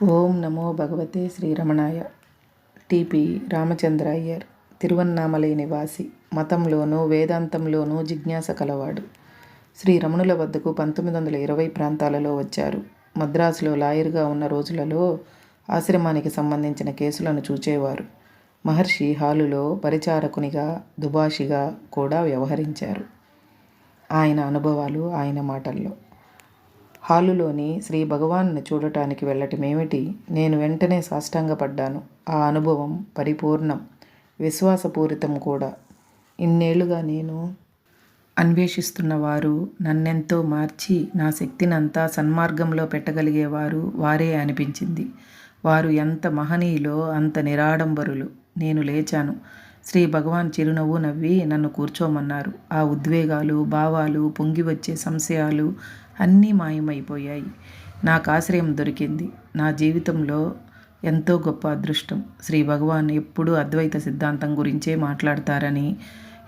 ఓం నమో భగవతే శ్రీరమణాయ. టిపి రామచంద్ర అయ్యర్, తిరువన్నామలై నివాసి. మతంలోనూ వేదాంతంలోనూ జిజ్ఞాస కలవాడు. శ్రీరమణుల వద్దకు 1920 ప్రాంతాలలో వచ్చారు. మద్రాసులో లాయర్గా ఉన్న రోజులలో ఆశ్రమానికి సంబంధించిన కేసులను చూచేవారు. మహర్షి హాలులో పరిచారకునిగా, దుబాషిగా కూడా వ్యవహరించారు. ఆయన అనుభవాలు ఆయన మాటల్లో. హాలులోని శ్రీ భగవాన్ని చూడటానికి వెళ్ళటమేమిటి, నేను వెంటనే సాష్టాంగపడ్డాను. ఆ అనుభవం పరిపూర్ణం, విశ్వాసపూరితం కూడా. ఇన్నేళ్లుగా నేను అన్వేషిస్తున్న వారు నన్నెంతో మార్చి నా శక్తినంతా సన్మార్గంలో పెట్టగలిగేవారు వారే అనిపించింది. వారు ఎంత మహనీయులో అంత నిరాడంబరులు. నేను లేచాను. శ్రీ భగవాన్ చిరునవ్వు నవ్వి నన్ను కూర్చోమన్నారు. ఆ ఉద్వేగాలు, భావాలు, పొంగివచ్చే సంశయాలు అన్నీ మాయమైపోయాయి. నాకు ఆశ్రయం దొరికింది. నా జీవితంలో ఎంతో గొప్ప అదృష్టం. శ్రీ భగవాన్ ఎప్పుడూ అద్వైత సిద్ధాంతం గురించే మాట్లాడతారని,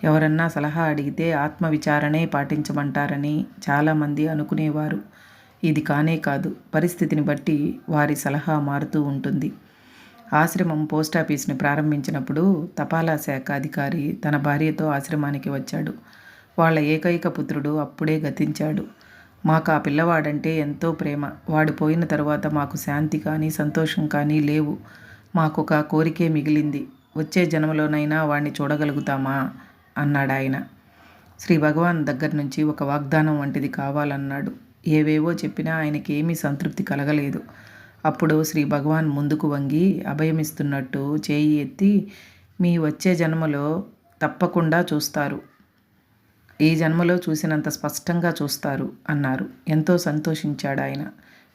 ఎవరన్నా సలహా అడిగితే ఆత్మవిచారణే పాటించమంటారని చాలామంది అనుకునేవారు. ఇది కానే కాదు. పరిస్థితిని బట్టి వారి సలహా మారుతూ ఉంటుంది. ఆశ్రమం పోస్టాఫీస్ని ప్రారంభించినప్పుడు తపాలా శాఖ అధికారి తన భార్యతో ఆశ్రమానికి వచ్చాడు. వాళ్ళ ఏకైక పుత్రుడు అప్పుడే గతించాడు. మాకు ఆ పిల్లవాడంటే ఎంతో ప్రేమ. వాడు పోయిన తరువాత మాకు శాంతి కానీ సంతోషం కానీ లేవు. మాకొక కోరికే మిగిలింది. వచ్చే జన్మలోనైనా వాడిని చూడగలుగుతామా అన్నాడాయన. శ్రీ భగవాన్ దగ్గర నుంచి ఒక వాగ్దానం వంటిది కావాలన్నాడు. ఏవేవో చెప్పినా ఆయనకి ఏమీ సంతృప్తి కలగలేదు. అప్పుడు శ్రీ భగవాన్ ముందుకు వంగి అభయమిస్తున్నట్టు చేయి ఎత్తి, మీ వచ్చే జన్మలో తప్పకుండా చూస్తారు. ఈ జన్మలో చూసినంత స్పష్టంగా చూస్తారు అన్నారు. ఎంతో సంతోషించాడు ఆయన.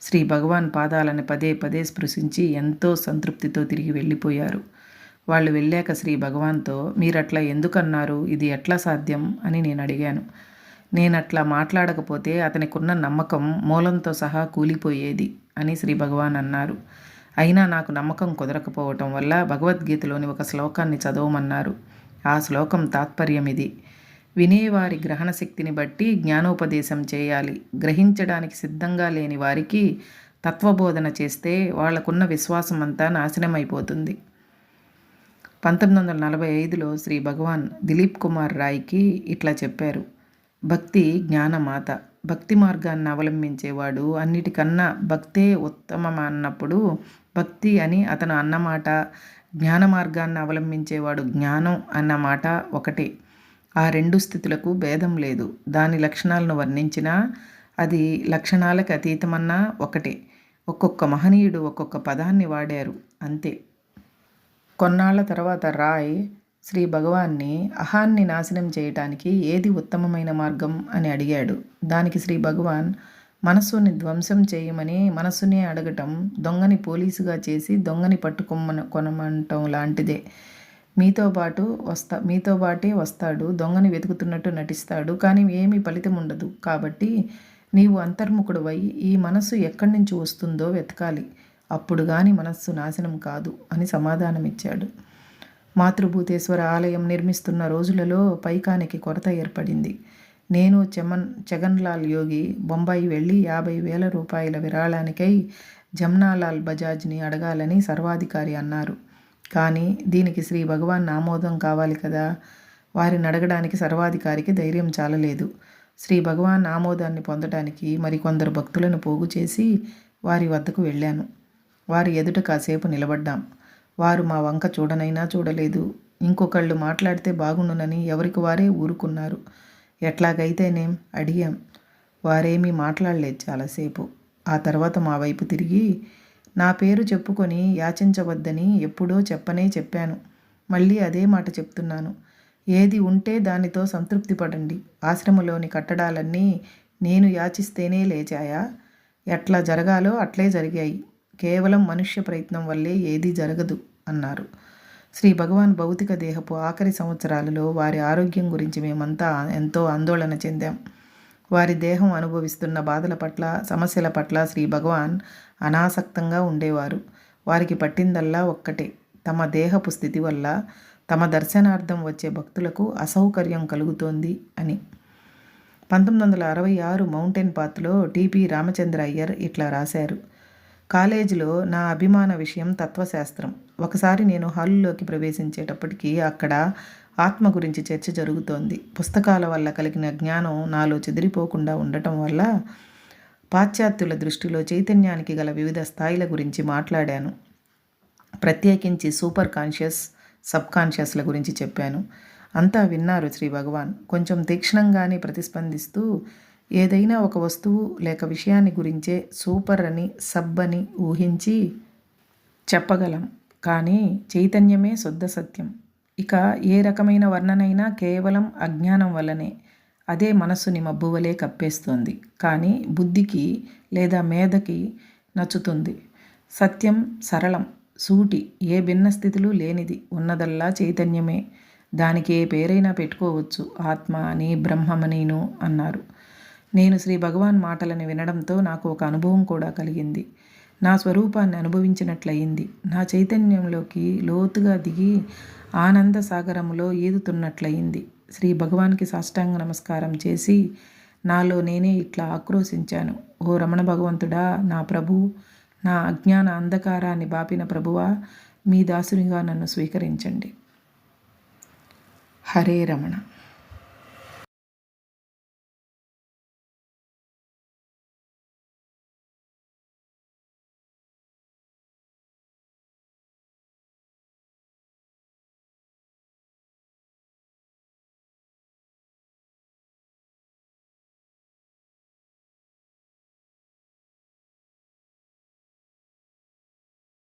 శ్రీ భగవాన్ పాదాలను పదే పదే స్పృశించి ఎంతో సంతృప్తితో తిరిగి వెళ్ళిపోయారు. వాళ్ళు వెళ్ళాక శ్రీ భగవాన్తో, మీరట్లా ఎందుకన్నారు, ఇది ఎట్లా సాధ్యం అని నేను అడిగాను. నేనట్లా మాట్లాడకపోతే అతనికున్న నమ్మకం మూలంతో సహా కూలిపోయేది అని శ్రీ భగవాన్ అన్నారు. అయినా నాకు నమ్మకం కుదరకపోవటం వల్ల భగవద్గీతలోని ఒక శ్లోకాన్ని చదవమన్నారు. ఆ శ్లోకం తాత్పర్యం ఇది: వినేవారి గ్రహణ శక్తిని బట్టి జ్ఞానోపదేశం చేయాలి. గ్రహించడానికి సిద్ధంగా లేని వారికి తత్వబోధన చేస్తే వాళ్లకున్న విశ్వాసం అంతా నాశనమైపోతుంది. 1945లో శ్రీ భగవాన్ దిలీప్ కుమార్ రాయ్కి ఇట్లా చెప్పారు: భక్తి జ్ఞానమాత. భక్తి మార్గాన్ని అవలంబించేవాడు అన్నిటికన్నా భక్తే ఉత్తమమన్నప్పుడు భక్తి అని అతను అన్నమాట, జ్ఞాన మార్గాన్ని అవలంబించేవాడు జ్ఞానం అన్నమాట ఒకటే. ఆ రెండు స్థితులకు భేదం లేదు. దాని లక్షణాలను వర్ణించినా అది లక్షణాలకు అతీతమన్నా ఒకటే. ఒక్కొక్క మహనీయుడు ఒక్కొక్క పదాన్ని వాడారు, అంతే. కొన్నాళ్ల తర్వాత రాయ్ శ్రీ భగవాన్ని అహాన్ని నాశనం చేయటానికి ఏది ఉత్తమమైన మార్గం అని అడిగాడు. దానికి శ్రీ భగవాన్, మనస్సుని ధ్వంసం చేయమని మనస్సునే అడగటం దొంగని పోలీసుగా చేసి దొంగని కొనమంటం లాంటిదే. మీతో బాటే వస్తాడు, దొంగని వెతుకుతున్నట్టు నటిస్తాడు, కానీ ఏమీ ఫలితం ఉండదు. కాబట్టి నీవు అంతర్ముఖుడువై ఈ మనస్సు ఎక్కడి నుంచి వస్తుందో వెతకాలి. అప్పుడు గాని మనస్సు నాశనం కాదు అని సమాధానమిచ్చాడు. మాతృభూతేశ్వర ఆలయం నిర్మిస్తున్న రోజులలో పైకానికి కొరత ఏర్పడింది. నేను జగన్లాల్ యోగి బొంబాయి వెళ్ళి 50,000 రూపాయల విరాళానికై జమ్నాలాల్ బజాజ్ని అడగాలని సర్వాధికారి అన్నారు. కానీ దీనికి శ్రీ భగవాన్ ఆమోదం కావాలి కదా. వారిని అడగడానికి సర్వాధికారికి ధైర్యం చాలలేదు. శ్రీ భగవాన్ ఆమోదాన్ని పొందడానికి మరికొందరు భక్తులను పోగు చేసి వారి వద్దకు వెళ్ళాను. వారి ఎదుట కాసేపు నిలబడ్డాం. వారు మా వంక చూడనైనా చూడలేదు. ఇంకొకళ్ళు మాట్లాడితే బాగుండునని ఎవరికి వారే ఊరుకున్నారు. ఎట్లాగైతేనేం అడిగాం. వారేమీ మాట్లాడలేదు చాలాసేపు. ఆ తర్వాత మా వైపు తిరిగి, నా పేరు చెప్పుకొని యాచించవద్దని ఎప్పుడో చెప్పాను. మళ్ళీ అదే మాట చెప్తున్నాను. ఏది ఉంటే దానితో సంతృప్తి పడండి. ఆశ్రమంలోని కట్టడాలన్నీ నేను యాచిస్తేనే లేచాయా? ఎట్లా జరగాలో అట్లే జరిగాయి. కేవలం మనుష్య ప్రయత్నం వల్లే ఏదీ జరగదు అన్నారు. శ్రీ భగవాన్ భౌతిక దేహపు ఆఖరి సంవత్సరాలలో వారి ఆరోగ్యం గురించి మేమంతా ఎంతో ఆందోళన చెందాం. వారి దేహం అనుభవిస్తున్న బాధల పట్ల, సమస్యల పట్ల శ్రీ భగవాన్ అనాసక్తంగా ఉండేవారు. వారికి పట్టిందల్లా ఒక్కటే: తమ దేహపు స్థితి వల్ల తమ దర్శనార్థం వచ్చే భక్తులకు అసౌకర్యం కలుగుతోంది అని. 1966 మౌంటైన్ పాత్లో టిపి రామచంద్ర అయ్యర్ ఇట్లా రాశారు: కాలేజీలో నా అభిమాన విషయం తత్వశాస్త్రం. ఒకసారి నేను హాలులోకి ప్రవేశించేటప్పటికి అక్కడ ఆత్మ గురించి చర్చ జరుగుతోంది. పుస్తకాల వల్ల కలిగిన జ్ఞానం నాలో చెదిరిపోకుండా ఉండటం వల్ల పాశ్చాత్యుల దృష్టిలో చైతన్యానికి గల వివిధ స్థాయిల గురించి మాట్లాడాను. ప్రత్యేకించి సూపర్ కాన్షియస్, సబ్ కాన్షియస్ల గురించి చెప్పాను. అంతా విన్నారు శ్రీ భగవాన్. కొంచెం తీక్షణంగానే ప్రతిస్పందిస్తూ, ఏదైనా ఒక వస్తువు లేక విషయాన్ని గురించే సూపర్ అని, సబ్ అని ఊహించి చెప్పగలం, కానీ చైతన్యమే శుద్ధ సత్యం. ఇక ఏ రకమైన వర్ణనైనా కేవలం అజ్ఞానం వల్లనే. అదే మనస్సుని మబ్బువలే కప్పేస్తోంది, కానీ బుద్ధికి లేదా మేధకి నచ్చుతుంది. సత్యం సరళం, సూటి, ఏ భిన్న స్థితులు లేనిది, ఉన్నదల్లా చైతన్యమే. దానికి ఏ పేరైనా పెట్టుకోవచ్చు, ఆత్మ అని, బ్రహ్మమనిను అన్నారు. నేను శ్రీ భగవాన్ మాటలను వినడంతో నాకు ఒక అనుభవం కూడా కలిగింది. నా స్వరూపాన్ని అనుభవించినట్లయింది. నా చైతన్యంలోకి లోతుగా దిగి ఆనంద సాగరములో ఈదుతున్నట్లయింది. శ్రీ భగవాన్కి సాష్టాంగ నమస్కారం చేసి నాలో నేనే ఇట్లా ఆక్రోశించాను. ఓ రమణ భగవంతుడా, నా ప్రభు, నా అజ్ఞాన అంధకారాన్ని బాపిన ప్రభువా, మీ దాసునిగా నన్ను స్వీకరించండి. హరే రమణ.